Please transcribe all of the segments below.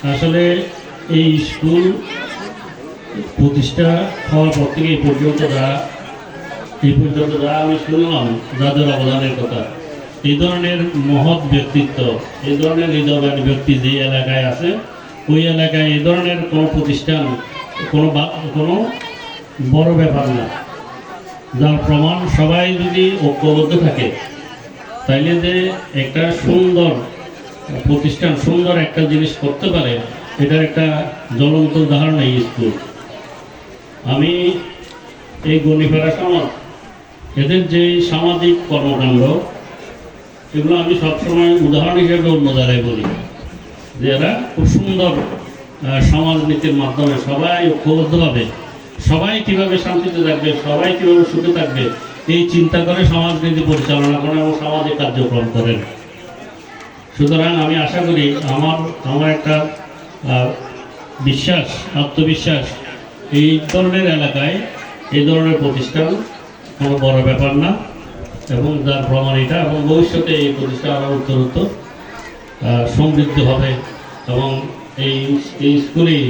আসলে এই স্কুল প্রতিষ্ঠা হওয়ার পর থেকে এই পর্যন্ত যা আমি শুনলাম, যাদের অবদানের কথা, এই ধরনের মহৎ ব্যক্তিত্ব, এই ধরনের হৃদয়বান ব্যক্তি যে এলাকায় আছে, ওই এলাকায় এই ধরনের কোনো প্রতিষ্ঠান কোনো বড় ব্যাপার না। যার প্রমাণ সবাই যদি ঐক্যবদ্ধ থাকে, তাইলে যে একটা সুন্দর প্রতিষ্ঠান, সুন্দর একটা জিনিস করতে পারে, এটার একটা জ্বলন্ত উদাহরণ এই স্কুল। আমি এই গণিফেরা সমাজ, এদের যে সামাজিক কর্মকাণ্ড, এগুলো আমি সবসময় উদাহরণ হিসেবে অন্য জায়গায় বলি যে এরা খুব সুন্দর সমাজনীতির মাধ্যমে সবাই ঐক্যবদ্ধভাবে সবাই কীভাবে শান্তিতে থাকবে, সবাই কীভাবে সুখে থাকবে, এই চিন্তা করে সমাজনীতি পরিচালনা করেন এবং সামাজিক কার্যক্রম করেন। সুতরাং আমি আশা করি আমার একটা বিশ্বাস, আত্মবিশ্বাস, এই ধরনের এলাকায় এই ধরনের প্রতিষ্ঠান কোনো বড় ব্যাপার না, এবং যার প্রমাণ এটা, এবং ভবিষ্যতে এই প্রতিষ্ঠান আরও উত্তরোত্তর সমৃদ্ধ হবে। এবং এই স্কুলেই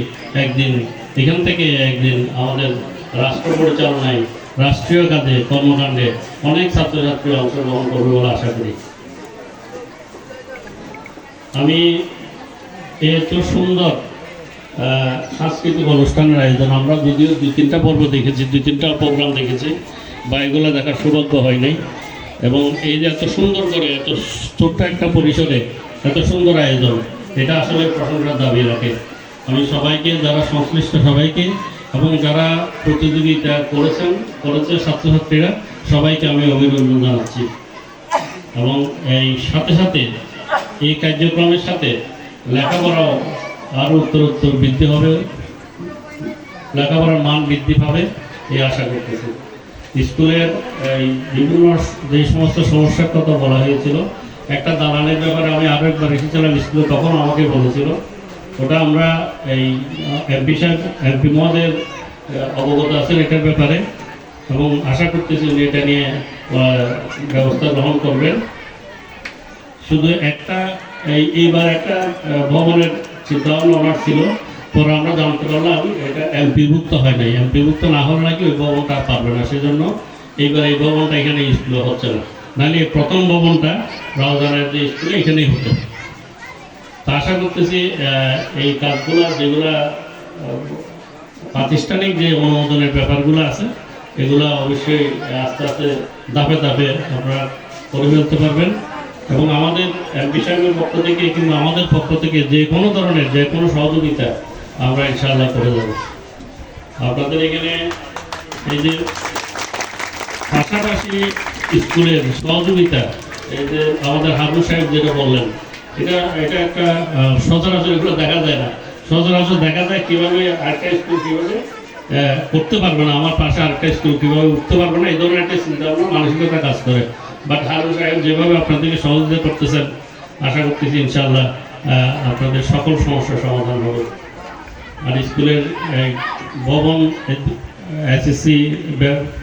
একদিন, এখান থেকে একদিন আমাদের রাষ্ট্র পরিচালনায়, রাষ্ট্রীয় কাজে, কর্মকাণ্ডে অনেক ছাত্রছাত্রী অংশগ্রহণ করবে বলে আশা করি। আমি এত সুন্দর সাংস্কৃতিক অনুষ্ঠানের আয়োজন, আমরা যদিও 2-3টা পর্ব দেখেছি, 2-3টা প্রোগ্রাম দেখেছি, বা এগুলো দেখার সৌভাগ্য হয় নাই। এবং এই যে এত সুন্দর করে, এত ছোট্ট একটা পরিসরে এত সুন্দর আয়োজন, এটা আসলে প্রশংসার দাবি রাখে। আমি সবাইকে, যারা সংশ্লিষ্ট সবাইকে, এবং যারা প্রতিযোগিতা করেছে ছাত্রছাত্রীরা, সবাইকে আমি অভিনন্দন জানাচ্ছি। এবং এই সাথে সাথে এই কার্যক্রমের সাথে লেখাপড়াও আরও উত্তরোত্তর বৃদ্ধি হবে, লেখাপড়ার মান বৃদ্ধি পাবে এই আশা করতেছি। স্কুলের এই বিভিন্ন যে সমস্ত সমস্যার কথা বলা হয়েছিল, একটা দালানের ব্যাপারে আমি আরও একবার এসেছিলাম স্কুলে, তখন আমাকে বলেছিল, ওটা আমরা এই এমপি মহোদয়ের অবগত আছেন এটার ব্যাপারে, এবং আশা করতেছি উনি এটা নিয়ে ব্যবস্থা গ্রহণ করবেন। শুধু এইবার একটা ভবনের চিন্তাভাবনা ওনার ছিল, পরে আমরা জানতে পারলাম এটা এমপিভুক্ত হয় নাই। এমপিভুক্ত না হলে নাকি ওই ভবনটা পারবে না, সেজন্য এইবার এই ভবনটা এখানে স্কুলে হচ্ছে না। নাহলে প্রথম ভবনটা রাউজানের যে স্কুলে এখানেই হতো। তা আশা করতেছি এই কাজগুলো, যেগুলা প্রাতিষ্ঠানিক যে অনুমোদনের ব্যাপারগুলো আছে, এগুলো অবশ্যই আস্তে আস্তে ধাপে ধাপে আপনারা করে ফেলতে পারবেন। এবং আমাদের এমপি সাহেবের পক্ষ থেকে কিংবা আমাদের পক্ষ থেকে যে কোনো ধরনের যে কোনো সহযোগিতা আমরা ইনশাআল্লাহ করে যাব। আপনাদের এখানে এই যে পাশাপাশি স্কুলের সহযোগিতা, এই যে আমাদের হারুন সাহেব যেটা বললেন, এটা একটা সচরাচর এগুলো দেখা যায় না। সচরাচর দেখা যায় কীভাবে আরেকটা স্কুল কীভাবে করতে পারবে না, আমার পাশে আরেকটা স্কুল কীভাবে উঠতে পারবে না, এই ধরনের একটা চিন্তাভাবনা, মানসিকতা কাজ করে। বাট হারুন সাহেব যেভাবে আপনাদেরকে সহযোগিতা করতেছেন, আশা করতেছি ইনশাআল্লাহ আপনাদের সকল সমস্যার সমাধান হবে। আর স্কুলের ভবন, এসএসসি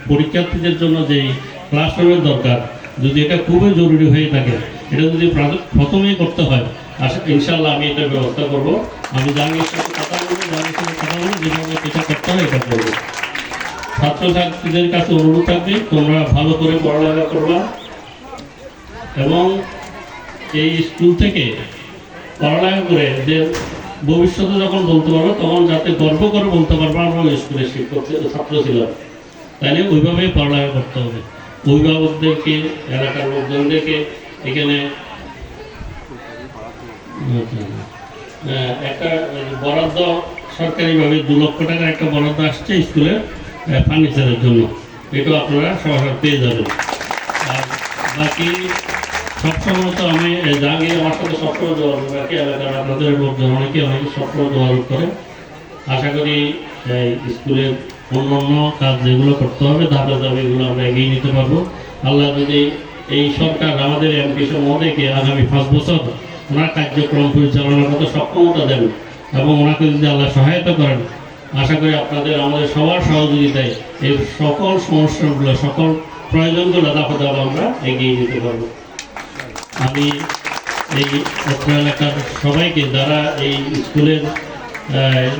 পরীক্ষার্থীদের জন্য যেই ক্লাসরুমের দরকার, যদি এটা খুবই জরুরি হয়ে থাকে, এটা যদি প্রথমেই করতে হয়, ইনশাআল্লাহ আমি এটার ব্যবস্থা করব। আমি জাহাঙ্গীর সাথে কথা বলবো, যেভাবে এটা করতে হয় এটা করবো। ছাত্রছাত্রীদের কাছে অনুরোধ থাকবে, তোমরা ভালো করে পড়ালেখা করবা, এবং এই স্কুল থেকে পড়ালেখা করে যে ভবিষ্যতে যখন বলতে পারবো, তখন যাতে গর্ব করে বলতে পারবো আমরা স্কুলের শিক্ষক ছাত্র ছিলাম। তাইলে ওইভাবেই পড়ালেখা করতে হবে। অভিভাবকদেরকে, এলাকার লোকজনদেরকে এখানে একটা বরাদ্দ, সরকারিভাবে 2 লক্ষ টাকার একটা বরাদ্দ আসছে স্কুলের ফার্নিচারের জন্য, এটাও আপনারা সহসা পেয়ে যাবেন। আর বাকি সবসময় তো আমি জাহাঙ্গীর আমার সাথে সবসময় যোগাযোগ রাখি, এলাকার আপনাদের লোকজন অনেকে সবসময় যোগাযোগ করে। আশা করি স্কুলের অন্যান্য কাজ যেগুলো করতে হবে, ধাপে ধাপে এগুলো আমরা এগিয়ে নিতে পারবো। আল্লাহ যদি এই সরকার আমাদের এমপি মহোদয়কে আগামী 5 বছর ওনার কার্যক্রম পরিচালনার মতো সক্ষমতা দেন, এবং ওনাকে যদি আল্লাহ সহায়তা করেন, আশা করি আপনাদের, আমাদের সবার সহযোগিতায় এই সকল সমস্যাগুলো, সকল প্রয়োজনগুলো ধাপে ধাপে আমরা এগিয়ে নিতে পারবো। আমি এই অত্র এলাকার সবাইকে যারা এই স্কুলের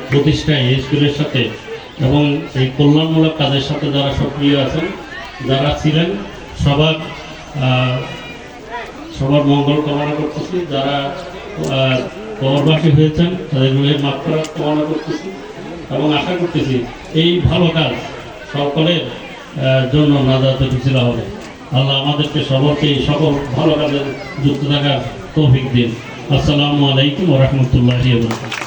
প্রতিষ্ঠায় এই স্কুলের সাথে এবং এই কল্যাণমূলক কাজের সাথে যারা সক্রিয় আছেন, যারা ছিলেন, সবার সবার মঙ্গল কামনা করতেছি। যারা কবরবাসী হয়েছেন তাদের রুহের মাগফিরাত কামনা করতেছি এবং আশা করতেছি এই ভালো কাজ সকলের জন্য নাজাতের উসিলা হবে। আল্লাহ আমাদেরকে সবাইকে সকল ভালো কাজে যুক্ত থাকার তৌফিক দিন। আসসালামু আলাইকুম ওয়া রাহমাতুল্লাহি ওয়া বারাকাতুহু।